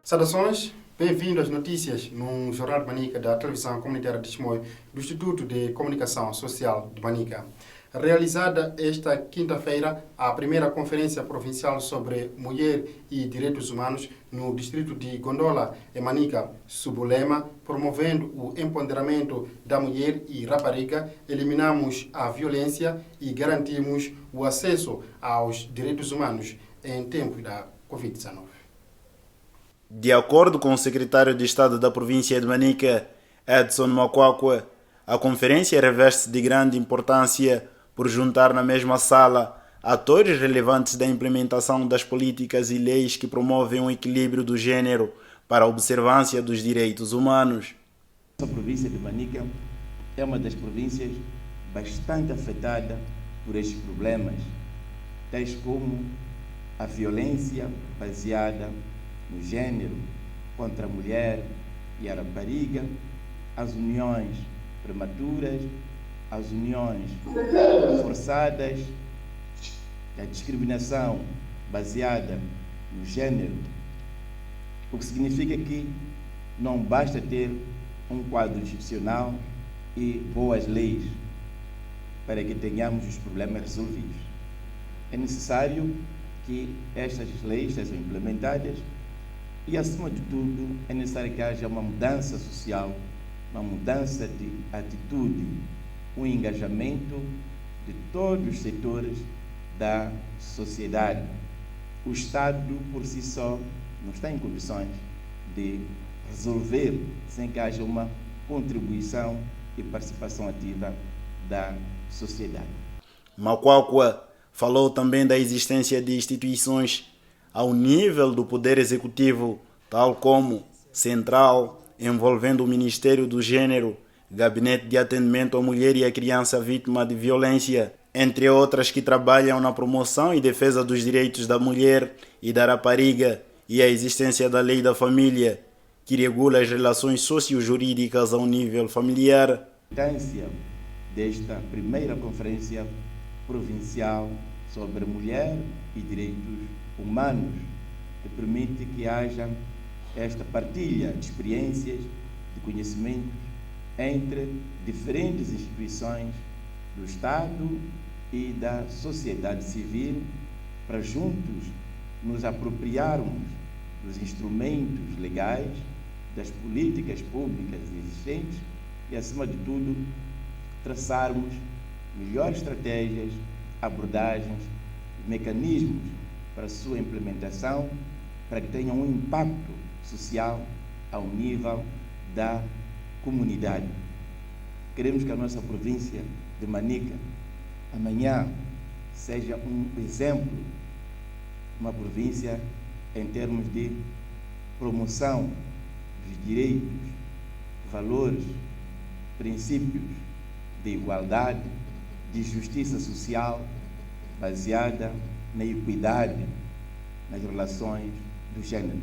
Saudações, bem-vindo às notícias no Jornal de Manica da Televisão Comunitária de Chimoio do Instituto de Comunicação Social de Manica. Realizada esta quinta-feira a primeira Conferência Provincial sobre Mulher e Direitos Humanos no distrito de Gondola, em Manica, sob o lema promovendo o empoderamento da mulher e rapariga, eliminamos a violência e garantimos o acesso aos direitos humanos em tempo da Covid-19. De acordo com o secretário de Estado da província de Manica, Edson Makwakwa, a conferência reveste de grande importância por juntar na mesma sala atores relevantes da implementação das políticas e leis que promovem um equilíbrio do gênero para a observância dos direitos humanos. A província de Manica é uma das províncias bastante afetada por estes problemas, tais como a violência baseada no gênero contra a mulher e a rapariga, as uniões prematuras, as uniões forçadas, a discriminação baseada no gênero, o que significa que não basta ter um quadro institucional e boas leis para que tenhamos os problemas resolvidos. É necessário que estas leis sejam implementadas e, acima de tudo, é necessário que haja uma mudança social, uma mudança de atitude, um engajamento de todos os setores da sociedade. O Estado, por si só, não está em condições de resolver sem que haja uma contribuição e participação ativa da sociedade. Makwakwa falou também da existência de instituições ao nível do Poder Executivo, tal como Central, envolvendo o Ministério do Gênero, Gabinete de Atendimento à Mulher e à Criança Vítima de Violência, entre outras que trabalham na promoção e defesa dos direitos da mulher e da rapariga, e a existência da Lei da Família, que regula as relações socio-jurídicas ao nível familiar. A importância desta primeira Conferência Provincial sobre Mulher e Direitos Humanos, que permite que haja esta partilha de experiências, de conhecimentos entre diferentes instituições do Estado e da sociedade civil, para juntos nos apropriarmos dos instrumentos legais, das políticas públicas existentes e, acima de tudo, traçarmos melhores estratégias, abordagens, mecanismos para a sua implementação, para que tenham um impacto social ao nível da comunidade. Queremos que a nossa província de Manica amanhã seja um exemplo, uma província em termos de promoção dos direitos, valores, princípios de igualdade, de justiça social, baseada na equidade nas relações do gênero.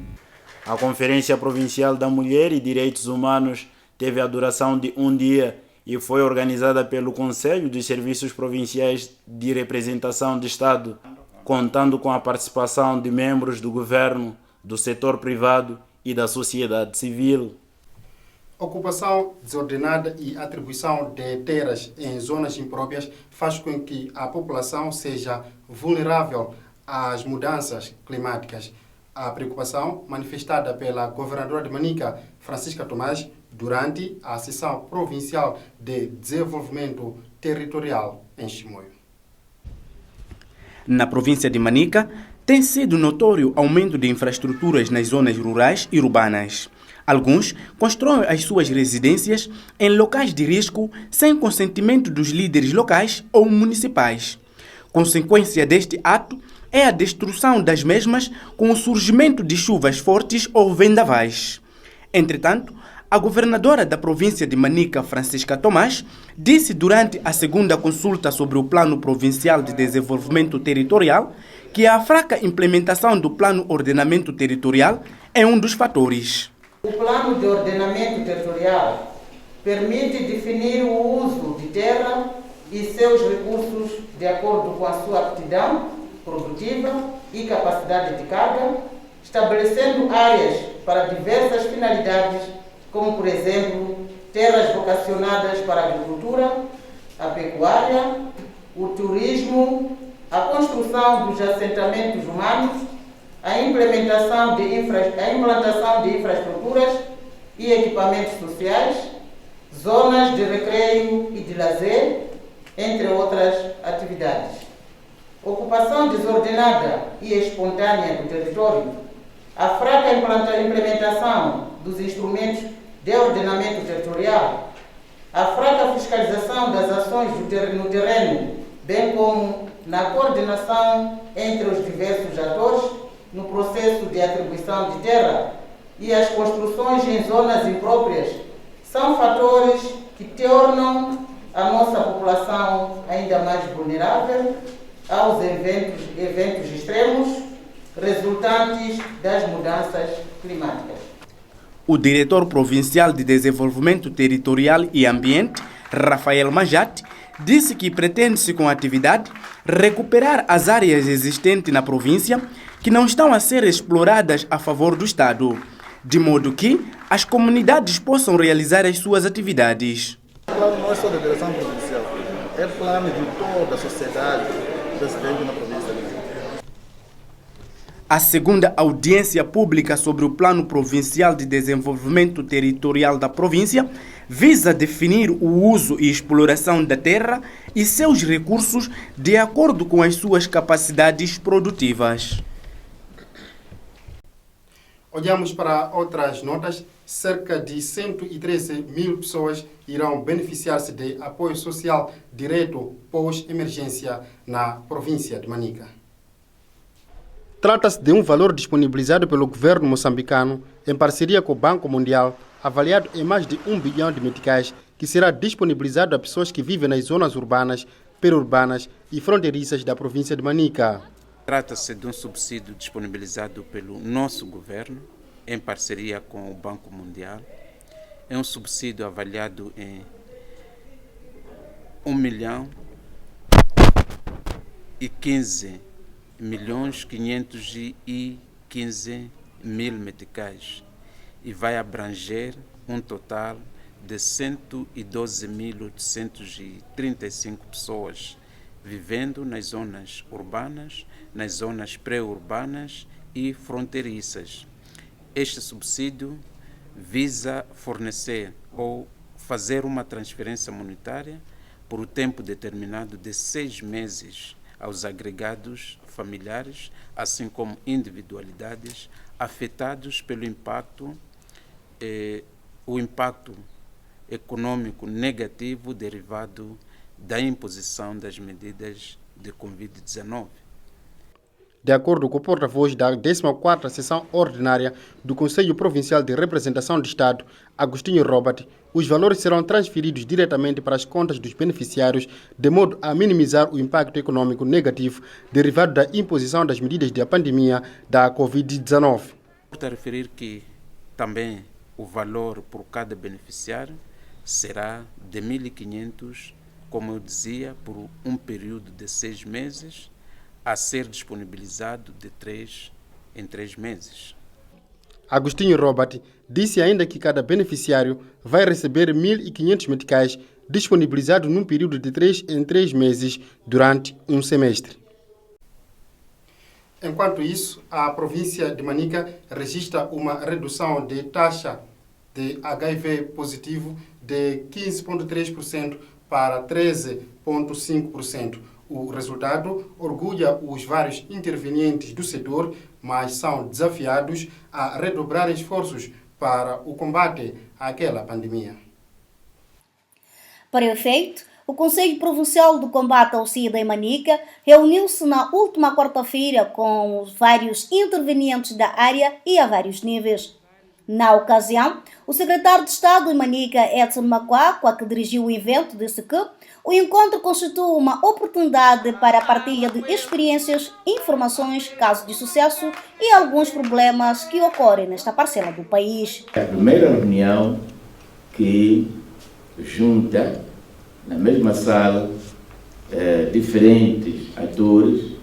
A Conferência Provincial da Mulher e Direitos Humanos teve a duração de um dia e foi organizada pelo Conselho dos Serviços Provinciais de Representação de Estado, contando com a participação de membros do governo, do setor privado e da sociedade civil. Ocupação desordenada e atribuição de terras em zonas impróprias faz com que a população seja vulnerável às mudanças climáticas. A preocupação manifestada pela governadora de Manica, Francisca Tomás, durante a sessão provincial de desenvolvimento territorial em Chimoio. Na província de Manica, tem sido notório o aumento de infraestruturas nas zonas rurais e urbanas. Alguns constroem as suas residências em locais de risco sem consentimento dos líderes locais ou municipais. Consequência deste ato é a destruição das mesmas com o surgimento de chuvas fortes ou vendavais. Entretanto, a governadora da província de Manica, Francisca Tomás, disse durante a segunda consulta sobre o Plano Provincial de Desenvolvimento Territorial que a fraca implementação do Plano Ordenamento Territorial é um dos fatores. O Plano de Ordenamento Territorial permite definir o uso de terra e seus recursos de acordo com a sua aptidão produtiva e capacidade de carga, estabelecendo áreas para diversas finalidades, como, por exemplo, terras vocacionadas para a agricultura, a pecuária, o turismo, a construção dos assentamentos humanos, a implantação de infraestruturas e equipamentos sociais, zonas de recreio e de lazer, entre outras atividades. Ocupação desordenada e espontânea do território, a fraca implementação dos instrumentos de ordenamento territorial, a fraca fiscalização das ações no terreno, bem como na coordenação entre os diversos atores no processo de atribuição de terra e as construções em zonas impróprias, são fatores que tornam a nossa população ainda mais vulnerável aos eventos extremos resultantes das mudanças climáticas. O diretor provincial de Desenvolvimento Territorial e Ambiente, Rafael Majat, disse que pretende-se com a atividade recuperar as áreas existentes na província que não estão a ser exploradas a favor do Estado, de modo que as comunidades possam realizar as suas atividades. O plano não é só da direção provincial, é plano de toda a sociedade residente na província de Manica. A segunda audiência pública sobre o Plano Provincial de Desenvolvimento Territorial da província visa definir o uso e exploração da terra e seus recursos de acordo com as suas capacidades produtivas. Olhamos para outras notas. Cerca de 113 mil pessoas irão beneficiar-se de apoio social direto pós-emergência na província de Manica. Trata-se de um valor disponibilizado pelo governo moçambicano em parceria com o Banco Mundial, avaliado em mais de 1 bilhão de meticais, que será disponibilizado a pessoas que vivem nas zonas urbanas, periurbanas e fronteiriças da província de Manica. Trata-se de um subsídio disponibilizado pelo nosso governo, em parceria com o Banco Mundial. É um subsídio avaliado em 1.015.515.000 meticais e vai abranger um total de 112.835 pessoas vivendo nas zonas urbanas, nas zonas pré-urbanas e fronteiriças. Este subsídio visa fornecer ou fazer uma transferência monetária por um tempo determinado de 6 meses aos agregados familiares, assim como individualidades afetados pelo impacto econômico negativo derivado da imposição das medidas de Covid-19. De acordo com o porta-voz da 14ª Sessão Ordinária do Conselho Provincial de Representação de Estado, Agostinho Robert, os valores serão transferidos diretamente para as contas dos beneficiários, de modo a minimizar o impacto econômico negativo derivado da imposição das medidas da pandemia da Covid-19. Importa referir que também o valor por cada beneficiário será de 1.500, como eu dizia, por um período de 6 meses, a ser disponibilizado de 3 em 3 meses. Agostinho Robert disse ainda que cada beneficiário vai receber 1.500 meticais disponibilizados num período de 3 em 3 meses durante um semestre. Enquanto isso, a província de Manica registra uma redução de taxa de HIV positivo de 15,3% para 13,5%. O resultado orgulha os vários intervenientes do setor, mas são desafiados a redobrar esforços para o combate àquela pandemia. Para efeito, o Conselho Provincial do Combate ao SIDA em Manica reuniu-se na última quarta-feira com os vários intervenientes da área e a vários níveis. Na ocasião, o secretário de Estado em Manica, Edson Macuacua, que dirigiu o evento, disse que o encontro constitui uma oportunidade para a partilha de experiências, informações, casos de sucesso e alguns problemas que ocorrem nesta parcela do país. É a primeira reunião que junta na mesma sala diferentes atores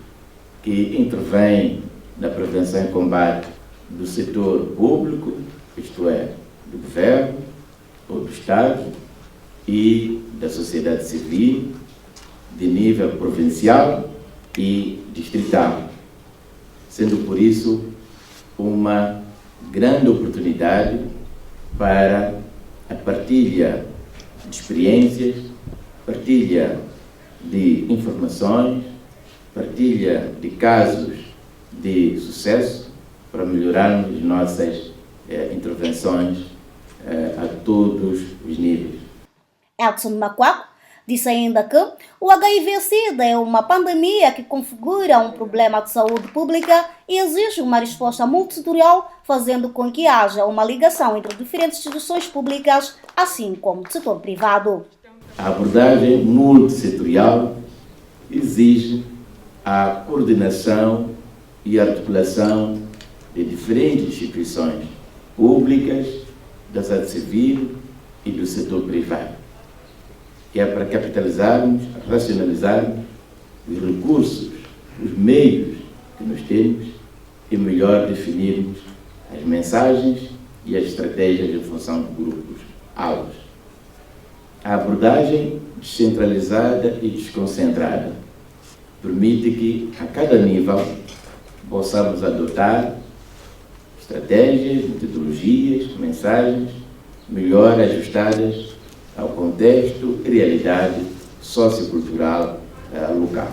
que intervêm na prevenção e combate do setor público, isto é, do governo ou do Estado, e da sociedade civil, de nível provincial e distrital, sendo por isso uma grande oportunidade para a partilha de experiências, partilha de informações, partilha de casos de sucesso para melhorarmos nossas intervenções a todos os níveis. Edson Macuaco disse ainda que o HIV-Sida é uma pandemia que configura um problema de saúde pública e exige uma resposta multissetorial, fazendo com que haja uma ligação entre diferentes instituições públicas, assim como do setor privado. A abordagem multissetorial exige a coordenação e articulação de diferentes instituições públicas, da sociedade civil e do setor privado. Que é para capitalizarmos, racionalizarmos os recursos, os meios que nós temos e melhor definirmos as mensagens e as estratégias em função de grupos-alvos. A abordagem descentralizada e desconcentrada permite que, a cada nível, possamos adotar estratégias, metodologias, mensagens melhor ajustadas ao contexto e realidade sociocultural local.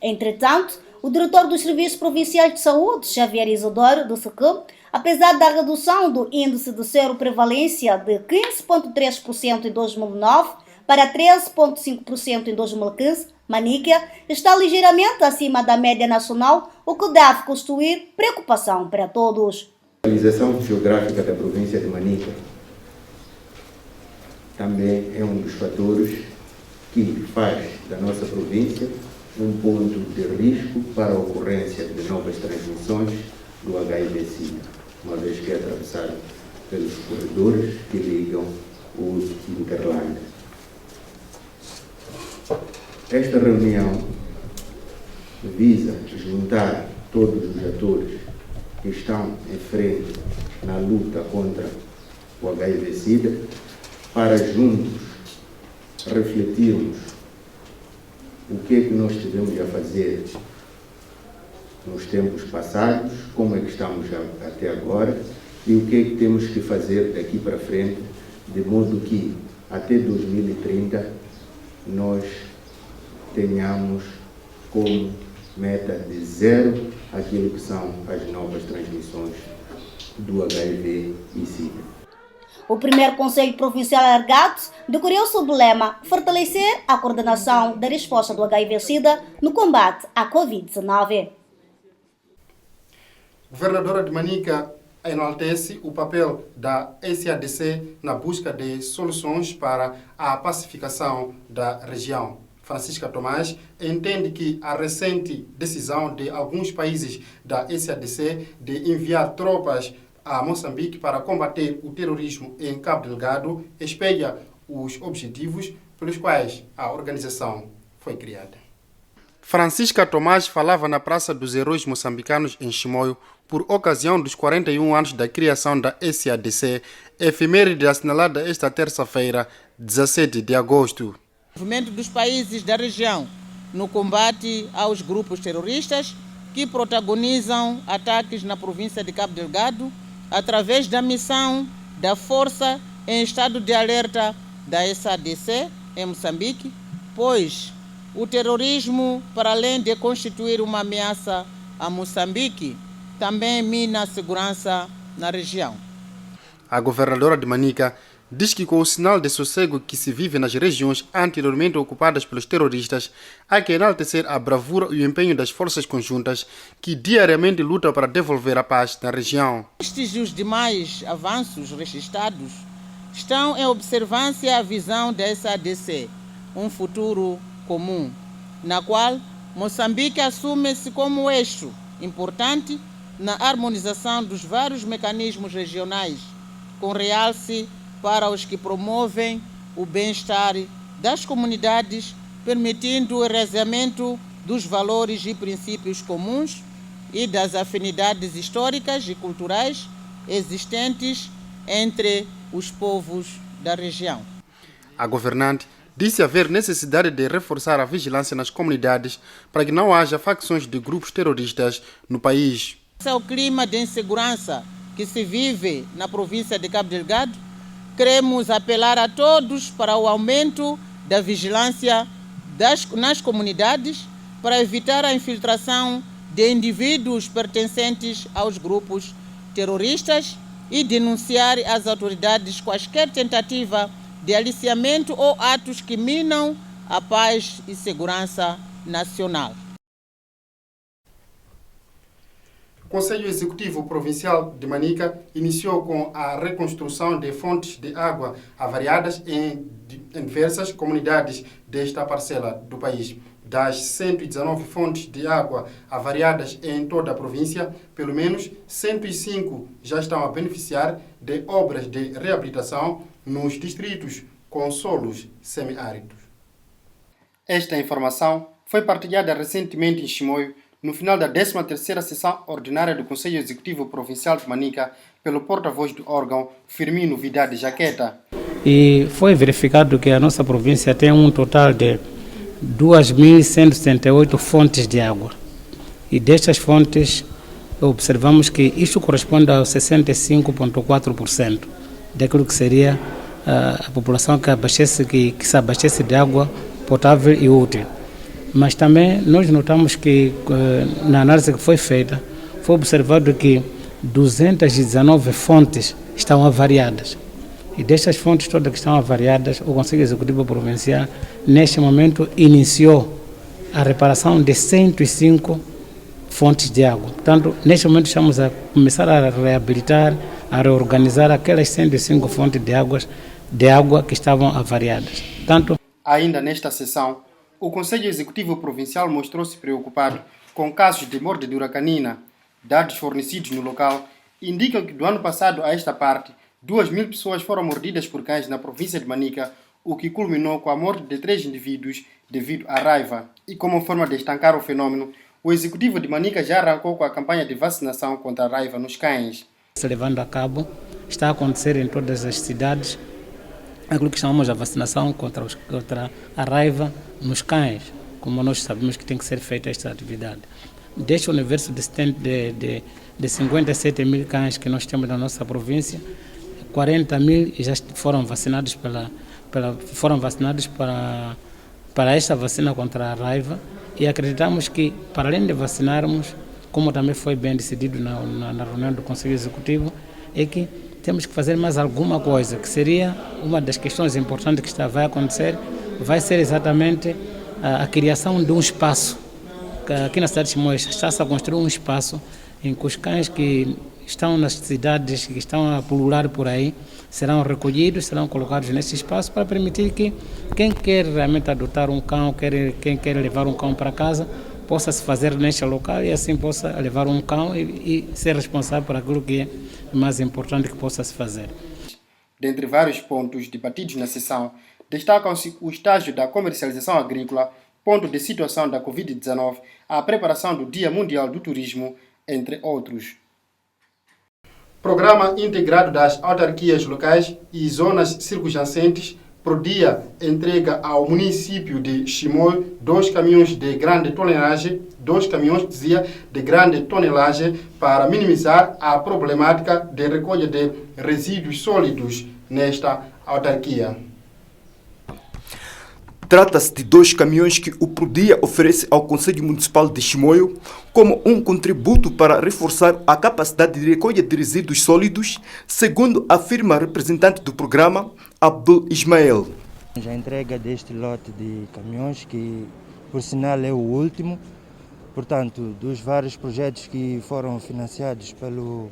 Entretanto, o diretor dos Serviços Provinciais de Saúde, Xavier Isidoro, disse que, apesar da redução do índice de seroprevalência de 15,3% em 2009 para 13,5% em 2015, Manica está ligeiramente acima da média nacional, o que deve constituir preocupação para todos. A localização geográfica da província de Manica também é um dos fatores que faz da nossa província um ponto de risco para a ocorrência de novas transmissões do HIV-Sida, uma vez que é atravessado pelos corredores que ligam os Interland. Esta reunião visa juntar todos os atores que estão em frente na luta contra o HIV-Sida para juntos refletirmos o que é que nós tivemos a fazer nos tempos passados, como é que estamos até agora e o que é que temos que fazer daqui para frente, de modo que até 2030 nós tenhamos como meta de zero aquilo que são as novas transmissões do HIV e SIDA. O primeiro Conselho Provincial Alargado decorreu sob o lema fortalecer a coordenação da resposta do HIV-Sida no combate à Covid-19. Governadora de Manica enaltece o papel da SADC na busca de soluções para a pacificação da região. Francisca Tomás entende que a recente decisão de alguns países da SADC de enviar tropas a Moçambique para combater o terrorismo em Cabo Delgado espelha os objetivos pelos quais a organização foi criada. Francisca Tomás falava na Praça dos Heróis Moçambicanos em Chimoio por ocasião dos 41 anos da criação da SADC, efeméride assinalada esta terça-feira, 17 de agosto. O movimento dos países da região no combate aos grupos terroristas que protagonizam ataques na província de Cabo Delgado através da missão da Força em Estado de Alerta da SADC em Moçambique, pois o terrorismo, para além de constituir uma ameaça a Moçambique, também mina a segurança na região. A governadora de Manica diz que com o sinal de sossego que se vive nas regiões anteriormente ocupadas pelos terroristas, há que enaltecer a bravura e o empenho das forças conjuntas que diariamente lutam para devolver a paz na região. Estes e os demais avanços registrados estão em observância à visão da SADC, um futuro comum, na qual Moçambique assume-se como eixo importante na harmonização dos vários mecanismos regionais, com realce para os que promovem o bem-estar das comunidades, permitindo o enraizamento dos valores e princípios comuns e das afinidades históricas e culturais existentes entre os povos da região. A governante disse haver necessidade de reforçar a vigilância nas comunidades para que não haja facções de grupos terroristas no país. Esse é o clima de insegurança que se vive na província de Cabo Delgado. Queremos apelar a todos para o aumento da vigilância nas comunidades para evitar a infiltração de indivíduos pertencentes aos grupos terroristas e denunciar às autoridades quaisquer tentativa de aliciamento ou atos que minam a paz e segurança nacional. O Conselho Executivo Provincial de Manica iniciou com a reconstrução de fontes de água avariadas em diversas comunidades desta parcela do país. Das 119 fontes de água avariadas em toda a província, pelo menos 105 já estão a beneficiar de obras de reabilitação nos distritos com solos semiáridos. Esta informação foi partilhada recentemente em Chimoio, no final da 13ª sessão ordinária do Conselho Executivo Provincial de Manica, pelo porta-voz do órgão, Firmino Vidade Jaqueta. E foi verificado que a nossa província tem um total de 2.178 fontes de água. E destas fontes, observamos que isto corresponde a 65,4% daquilo que seria a população que se abastece de água potável e útil. Mas também nós notamos que, na análise que foi feita, foi observado que 219 fontes estão avariadas. E destas fontes todas que estão avariadas, o Conselho Executivo Provincial, neste momento, iniciou a reparação de 105 fontes de água. Portanto, neste momento, estamos a começar a reabilitar, a reorganizar aquelas 105 fontes de água que estavam avariadas. Portanto, ainda nesta sessão, o Conselho Executivo Provincial mostrou-se preocupado com casos de mordedura canina. Dados fornecidos no local indicam que do ano passado a esta parte, 2.000 pessoas foram mordidas por cães na província de Manica, o que culminou com a morte de 3 indivíduos devido à raiva. E como forma de estancar o fenômeno, o Executivo de Manica já arrancou com a campanha de vacinação contra a raiva nos cães. Se levando a cabo, está a acontecer em todas as cidades aquilo que chamamos de vacinação contra a raiva nos cães, como nós sabemos que tem que ser feita esta atividade. Deste universo de 57 mil cães que nós temos na nossa província, 40 mil já foram vacinados para esta vacina contra a raiva, e acreditamos que, para além de vacinarmos, como também foi bem decidido na reunião do Conselho Executivo, é que temos que fazer mais alguma coisa, que seria uma das questões importantes que vai acontecer, vai ser exatamente a criação de um espaço. Aqui na cidade de Chimoio está-se a construir um espaço em que os cães que estão nas cidades, que estão a pulular por aí, serão recolhidos, serão colocados nesse espaço para permitir que quem quer realmente adotar um cão, quem quer levar um cão para casa, possa se fazer neste local e assim possa levar um cão e ser responsável por aquilo que é mais importante que possa se fazer. Dentre vários pontos debatidos na sessão, destacam-se o estágio da comercialização agrícola, ponto de situação da Covid-19, a preparação do Dia Mundial do Turismo, entre outros. Programa integrado das autarquias locais e zonas circunjacentes, PRODIA entrega ao município de Chimoio 2 caminhões de grande tonelagem, para minimizar a problemática de recolha de resíduos sólidos nesta autarquia. Trata-se de 2 caminhões que o PRODIA oferece ao Conselho Municipal de Chimoio como um contributo para reforçar a capacidade de recolha de resíduos sólidos, segundo afirma a representante do programa, Abdul Ismael. A entrega deste lote de caminhões, que por sinal é o último, portanto, dos vários projetos que foram financiados pelo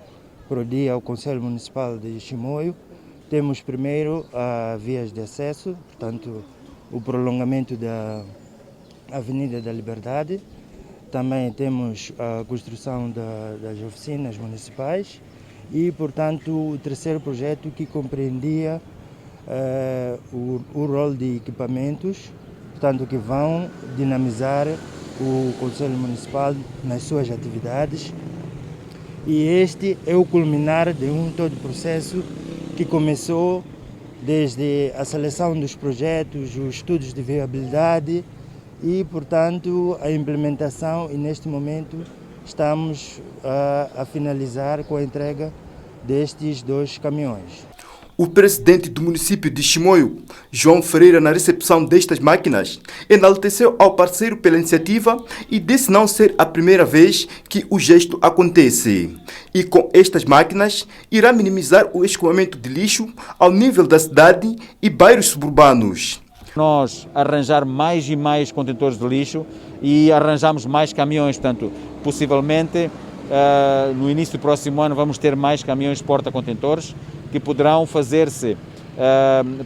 PRODIA ao Conselho Municipal de Chimoio, temos primeiro as vias de acesso, portanto, o prolongamento da Avenida da Liberdade. Também temos a construção das oficinas municipais e, portanto, o terceiro projeto que compreendia o rol de equipamentos, portanto, que vão dinamizar o Conselho Municipal nas suas atividades. E este é o culminar de todo o processo que começou desde a seleção dos projetos, os estudos de viabilidade e, portanto, a implementação, e neste momento estamos a finalizar com a entrega destes 2 caminhões. O presidente do município de Chimoio, João Ferreira, na recepção destas máquinas, enalteceu ao parceiro pela iniciativa e disse não ser a primeira vez que o gesto acontece. E com estas máquinas, irá minimizar o escoamento de lixo ao nível da cidade e bairros suburbanos. Nós arranjar mais e mais contentores de lixo e arranjamos mais caminhões, portanto, possivelmente no início do próximo ano vamos ter mais caminhões porta-contentores que poderão fazer-se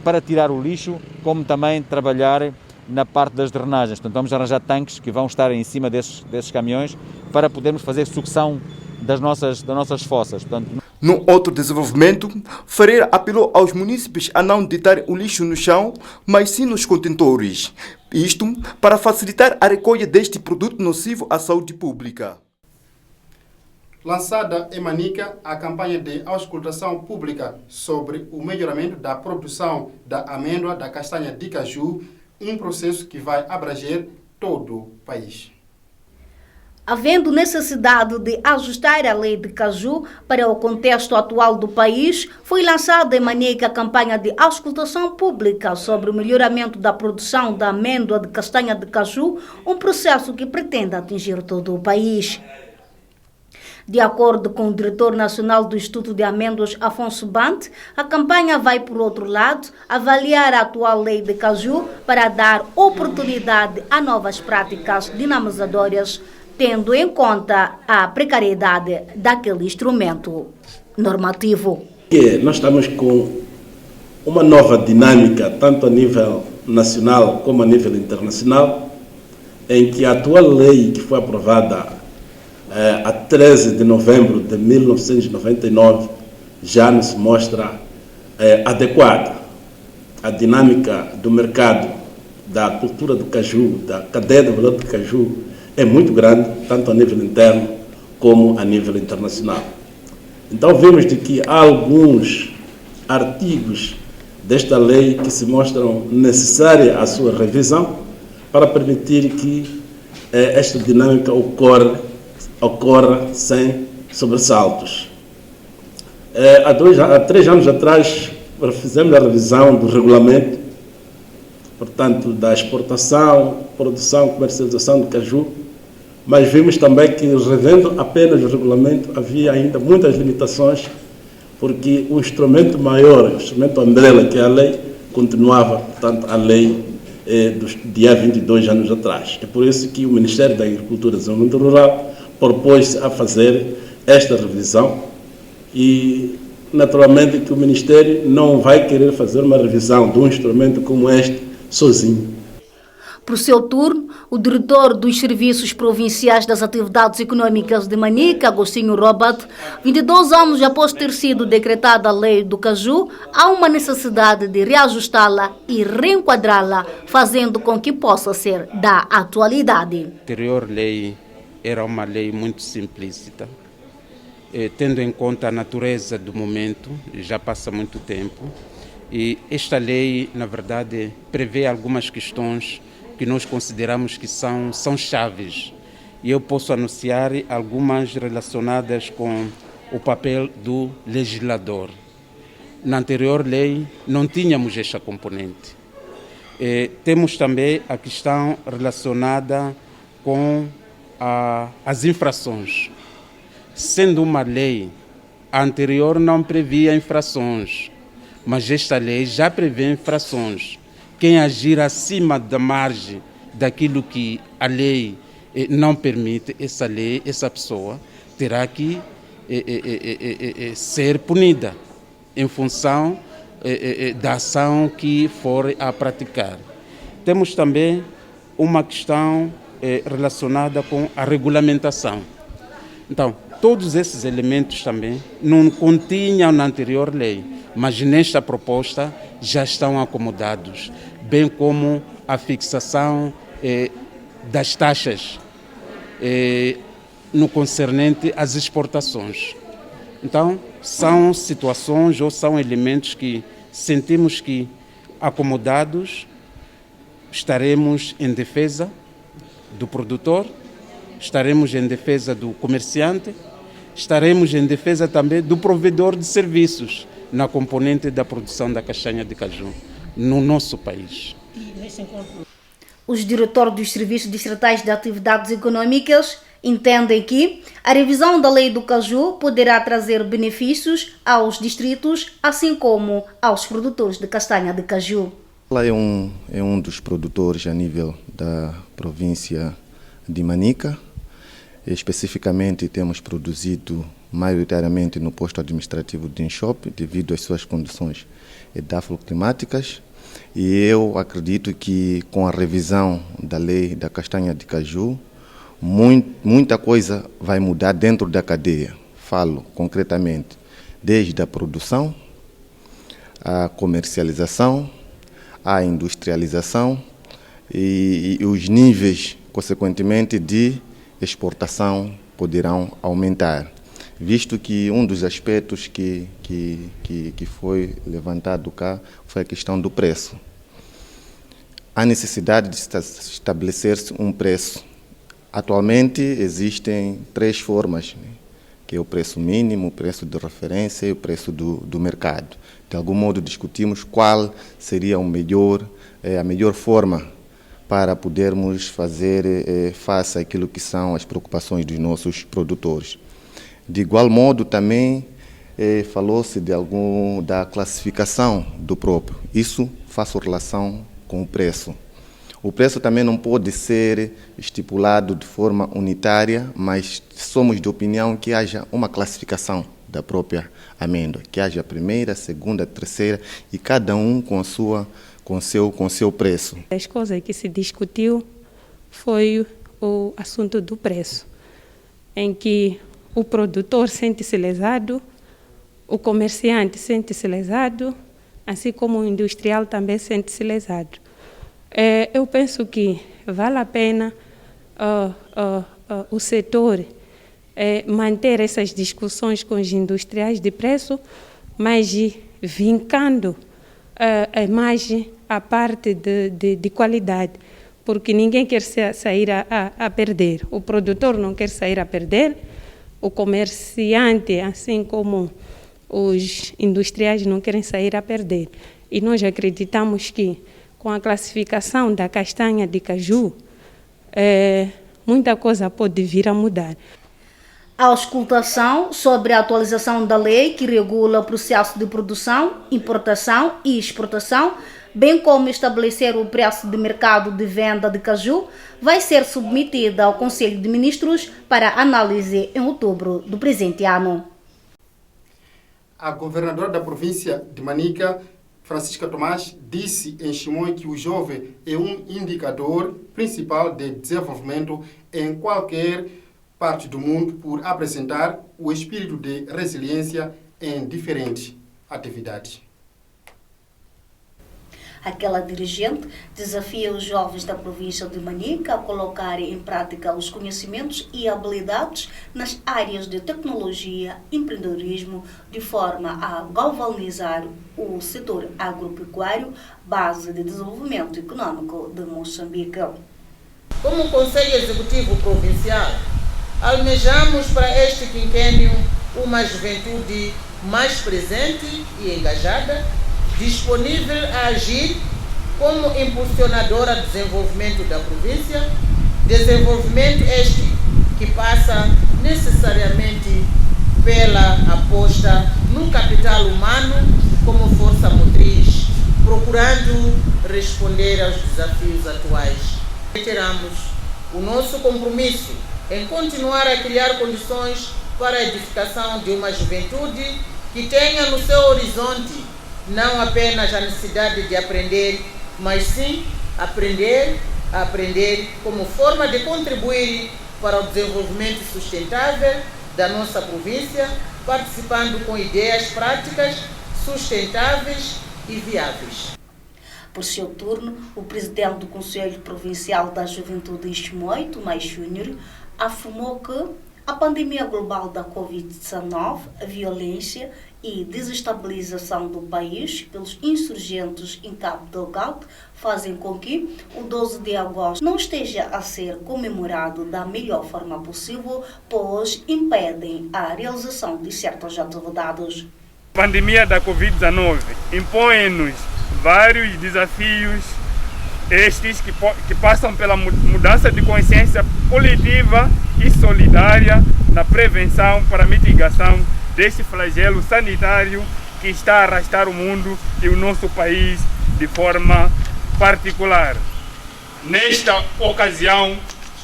para tirar o lixo, como também trabalhar na parte das drenagens. Portanto, vamos arranjar tanques que vão estar em cima desses caminhões para podermos fazer sucção das nossas fossas. Portanto, no outro desenvolvimento, Ferreira apelou aos munícipes a não deitar o lixo no chão, mas sim nos contentores. Isto para facilitar a recolha deste produto nocivo à saúde pública. Lançada em Manica a campanha de auscultação pública sobre o melhoramento da produção da amêndoa da castanha de caju, um processo que vai abranger todo o país. Havendo necessidade de ajustar a lei de caju para o contexto atual do país, foi lançada em Manica a campanha de auscultação pública sobre o melhoramento da produção da amêndoa de castanha de caju, um processo que pretende atingir todo o país. De acordo com o diretor nacional do Instituto de Amêndoas, Afonso Bante, a campanha vai, por outro lado, avaliar a atual lei de caju para dar oportunidade a novas práticas dinamizadoras, tendo em conta a precariedade daquele instrumento normativo. Nós estamos com uma nova dinâmica, tanto a nível nacional como a nível internacional, em que a atual lei que foi aprovada a 13 de novembro de 1999 já nos mostra adequada. A dinâmica do mercado, da cultura do caju, da cadeia de valor do caju é muito grande, tanto a nível interno como a nível internacional. Então vemos de que há alguns artigos desta lei que se mostram necessária a sua revisão para permitir que esta dinâmica ocorra sem sobressaltos. Há 3 anos atrás fizemos a revisão do regulamento, portanto, da exportação, produção, comercialização de caju, mas vimos também que, revendo apenas o regulamento, havia ainda muitas limitações, porque o instrumento maior, o instrumento umbrella, que é a lei, continuava, portanto, a lei de há 22 anos atrás. É por isso que o Ministério da Agricultura e Desenvolvimento Rural propôs a fazer esta revisão e, naturalmente, que o Ministério não vai querer fazer uma revisão de um instrumento como este sozinho. Por seu turno, o diretor dos Serviços Provinciais das Atividades Econômicas de Manica, Agostinho Robert, 22 anos após ter sido decretada a lei do caju, há uma necessidade de reajustá-la e reenquadrá-la, fazendo com que possa ser da atualidade. A anterior lei era uma lei muito simplista, tendo em conta a natureza do momento, já passa muito tempo, e esta lei, na verdade, prevê algumas questões que nós consideramos que são chaves. E eu posso anunciar algumas relacionadas com o papel do legislador. Na anterior lei não tínhamos esta componente. Temos também a questão relacionada com as infrações. Sendo uma lei, a anterior não previa infrações, mas esta lei já prevê infrações. Quem agir acima da margem daquilo que a lei não permite, essa pessoa terá que ser punida em função da ação que for a praticar. Temos também uma questão relacionada com a regulamentação. Então, todos esses elementos também não continham na anterior lei, mas nesta proposta já estão acomodados, bem como a fixação das taxas no concernente às exportações. Então, são situações ou são elementos que sentimos que, acomodados, estaremos em defesa do produtor, estaremos em defesa do comerciante, estaremos em defesa também do provedor de serviços na componente da produção da castanha de caju no nosso país. Os diretores dos Serviços Distritais de Atividades Econômicas entendem que a revisão da lei do caju poderá trazer benefícios aos distritos, assim como aos produtores de castanha de caju. Ela é um dos produtores a nível da província de Manica. Especificamente, temos produzido maioritariamente no posto administrativo de Inchope, devido às suas condições edafoclimáticas. E eu acredito que com a revisão da lei da castanha de caju, muita coisa vai mudar dentro da cadeia. Falo concretamente desde a produção, a comercialização, a industrialização e os níveis, consequentemente, de exportação poderão aumentar, visto que um dos aspectos que foi levantado cá foi a questão do preço. Há necessidade de estabelecer-se um preço. Atualmente existem 3 formas, que é o preço mínimo, o preço de referência e o preço do mercado. De algum modo discutimos qual seria a melhor forma para podermos fazer face àquilo que são as preocupações dos nossos produtores. De igual modo, também falou-se da classificação do próprio. Isso faz relação com o preço. O preço também não pode ser estipulado de forma unitária, mas somos de opinião que haja uma classificação da própria amêndoa, que haja a primeira, a segunda, a terceira, e cada um com seu preço. As coisas que se discutiu foi o assunto do preço, em que o produtor sente-se lesado, o comerciante sente-se lesado, assim como o industrial também sente-se lesado. Eu penso que vale a pena o setor manter essas discussões com os industriais de preço, mas vincando a imagem à parte de qualidade, porque ninguém quer sair a perder. O produtor não quer sair a perder, o comerciante, assim como os industriais, não querem sair a perder. E nós acreditamos que, com a classificação da castanha de caju, muita coisa pode vir a mudar. A auscultação sobre a atualização da lei que regula o processo de produção, importação e exportação, bem como estabelecer o preço de mercado de venda de caju, vai ser submetida ao Conselho de Ministros para análise em outubro do presente ano. A governadora da província de Manica, Francisca Tomás, disse em Chimoio que o jovem é um indicador principal de desenvolvimento em qualquer parte do mundo por apresentar o espírito de resiliência em diferentes atividades. Aquela dirigente desafia os jovens da província de Manica a colocarem em prática os conhecimentos e habilidades nas áreas de tecnologia e empreendedorismo, de forma a galvanizar o setor agropecuário, base de desenvolvimento econômico de Moçambique. Como Conselho Executivo Provincial, almejamos para este quinquênio uma juventude mais presente e engajada, disponível a agir como impulsionadora do desenvolvimento da província, desenvolvimento este que passa necessariamente pela aposta no capital humano como força motriz, procurando responder aos desafios atuais. Reiteramos o nosso compromisso em continuar a criar condições para a edificação de uma juventude que tenha no seu horizonte não apenas a necessidade de aprender, mas sim aprender como forma de contribuir para o desenvolvimento sustentável da nossa província, participando com ideias práticas, sustentáveis e viáveis. Por seu turno, o presidente do Conselho Provincial da Juventude em Chimoio, Tomás Júnior, afirmou que a pandemia global da Covid-19, a violência e desestabilização do país pelos insurgentes em Cabo Delgado fazem com que o 12 de agosto não esteja a ser comemorado da melhor forma possível, pois impedem a realização de certas atividades. A pandemia da Covid-19 impõe-nos vários desafios, estes que passam pela mudança de consciência coletiva e solidária na prevenção para a mitigação deste flagelo sanitário que está a arrastar o mundo e o nosso país de forma particular. Nesta ocasião,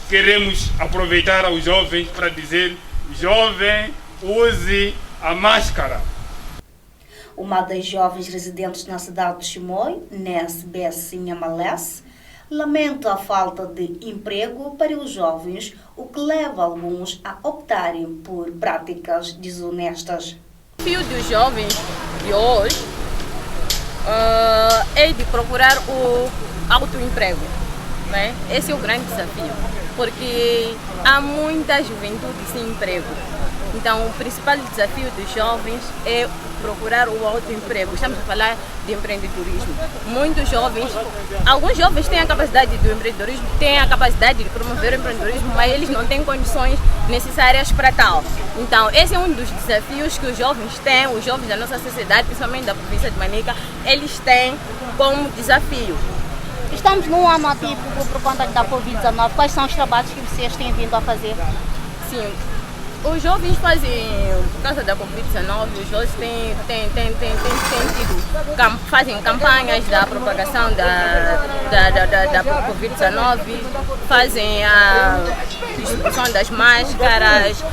queremos aproveitar aos jovens para dizer: jovem, use a máscara. Uma das jovens residentes na cidade de Chimoio, Ness Bessinhamalés, lamenta a falta de emprego para os jovens, o que leva alguns a optarem por práticas desonestas. O desafio dos jovens de hoje é de procurar o autoemprego, né? Esse é o grande desafio, porque há muita juventude sem emprego. Então, o principal desafio dos jovens é procurar o autoemprego. Estamos a falar de empreendedorismo. Muitos jovens, alguns jovens têm a capacidade do empreendedorismo, têm a capacidade de promover o empreendedorismo, mas eles não têm condições necessárias para tal. Então, esse é um dos desafios que os jovens têm, os jovens da nossa sociedade, principalmente da província de Manica, eles têm como desafio. Estamos num ano atípico por conta da Covid-19. Quais são os trabalhos que vocês têm vindo a fazer? Sim. Os jovens fazem, por causa da Covid-19, os jovens fazem campanhas da propagação da Covid-19, fazem a distribuição das máscaras,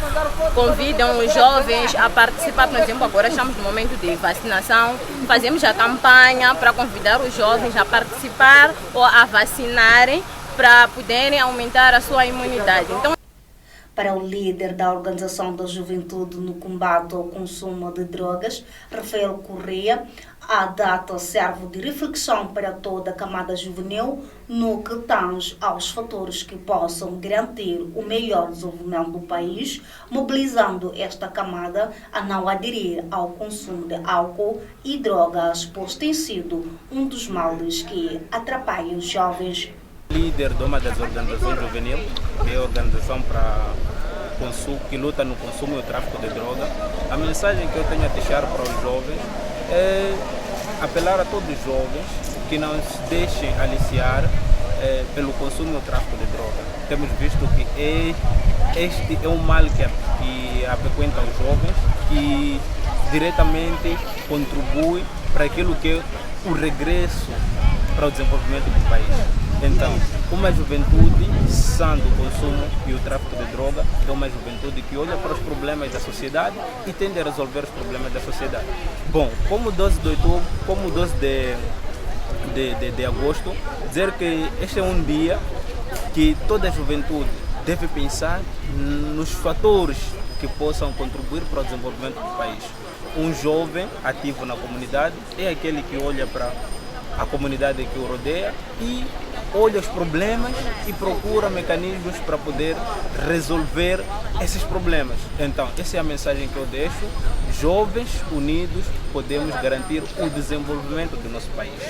convidam os jovens a participar. Por exemplo, agora estamos no momento de vacinação, fazemos a campanha para convidar os jovens a participar ou a vacinarem para poderem aumentar a sua imunidade. Então, para o líder da Organização da Juventude no Combate ao Consumo de Drogas, Rafael Correia, a data serve de reflexão para toda a camada juvenil no que tange aos fatores que possam garantir o melhor desenvolvimento do país, mobilizando esta camada a não aderir ao consumo de álcool e drogas, pois tem sido um dos males que atrapalha os jovens. Líder de uma das organizações juvenil, que é a organização para consumo, que luta no consumo e o tráfico de droga. A mensagem que eu tenho a deixar para os jovens é apelar a todos os jovens que não se deixem aliciar pelo consumo e o tráfico de droga. Temos visto que este é um mal que apequenta os jovens, que diretamente contribui para aquilo que é o regresso para o desenvolvimento do país. Então, uma juventude sã do consumo e o tráfico de droga é uma juventude que olha para os problemas da sociedade e tende a resolver os problemas da sociedade. Bom, como 12 de outubro, como 12 de agosto, dizer que este é um dia que toda a juventude deve pensar nos fatores que possam contribuir para o desenvolvimento do país. Um jovem ativo na comunidade é aquele que olha para a comunidade que o rodeia e olha os problemas e procura mecanismos para poder resolver esses problemas. Então, essa é a mensagem que eu deixo. Jovens unidos podemos garantir o desenvolvimento do nosso país.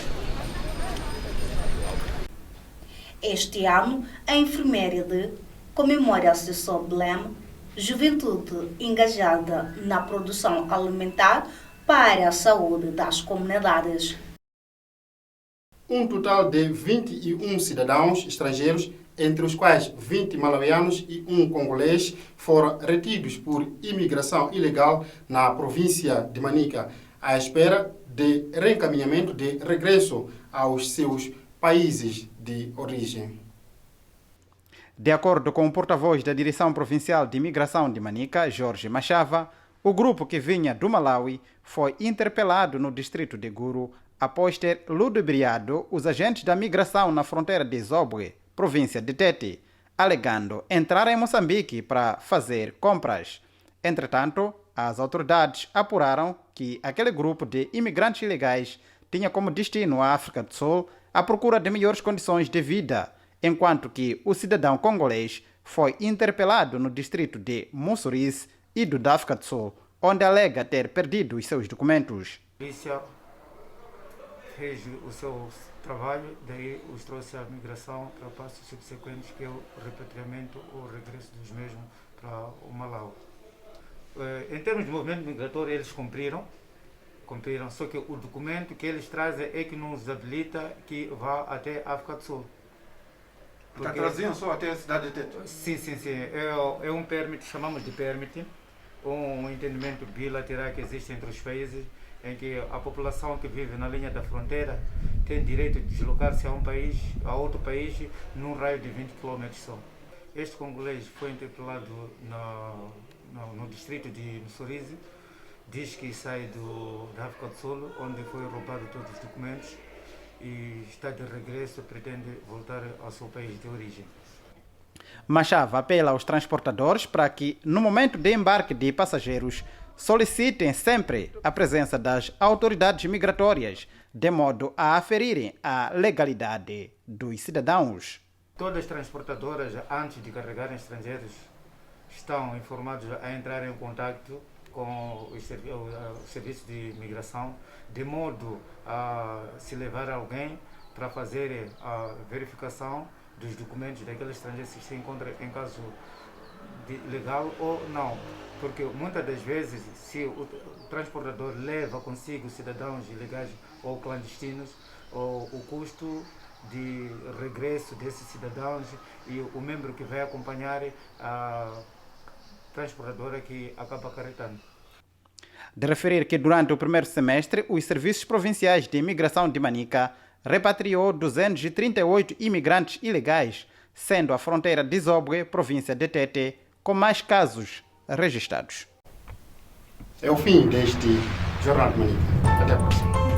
Este ano, a efeméride comemora-se sob o lema Juventude engajada na produção alimentar para a saúde das comunidades. Um total de 21 cidadãos estrangeiros, entre os quais 20 malauianos e um congolês, foram retidos por imigração ilegal na província de Manica, à espera de reencaminhamento de regresso aos seus países de origem. De acordo com o porta-voz da Direção Provincial de Imigração de Manica, Jorge Machava, o grupo que vinha do Malawi foi interpelado no distrito de Guru após ter ludibriado os agentes da migração na fronteira de Zobwe, província de Tete, alegando entrar em Moçambique para fazer compras. Entretanto, as autoridades apuraram que aquele grupo de imigrantes ilegais tinha como destino a África do Sul à procura de melhores condições de vida, enquanto que o cidadão congolês foi interpelado no distrito de Mussuriz e do África do Sul, onde alega ter perdido os seus documentos. A polícia fez o seu trabalho, daí os trouxe à migração para passos subsequentes, que é o repatriamento ou regresso dos mesmos para o Malau. Em termos de movimento migratório, eles cumpriram, só que o documento que eles trazem é que nos habilita que vá até a África do Sul. Traziam só até a cidade de Teto? Sim. É um permit, chamamos de permit, um entendimento bilateral que existe entre os países, em que a população que vive na linha da fronteira tem direito de deslocar-se a outro país, num raio de 20 km só. Este congolês foi interpelado no distrito de Mussurize, diz que sai da África do Sul, onde foi roubado todos os documentos e está de regresso, pretende voltar ao seu país de origem. Machava apela aos transportadores para que, no momento de embarque de passageiros, solicitem sempre a presença das autoridades migratórias, de modo a aferirem a legalidade dos cidadãos. Todas as transportadoras, antes de carregarem estrangeiros, estão informados a entrar em contato com o serviço de imigração, de modo a se levar alguém para fazer a verificação dos documentos daquele estrangeiro, se encontra em caso legal ou não. Porque muitas das vezes, se o transportador leva consigo cidadãos ilegais ou clandestinos, o custo de regresso desses cidadãos e o membro que vai acompanhar a transportadora que acaba acarretando. De referir que durante o primeiro semestre, os serviços provinciais de imigração de Manica repatriou 238 imigrantes ilegais, sendo a fronteira de Zobwe, província de Tete, com mais casos registrados. É o fim deste Jornal de Manica. Até a próxima.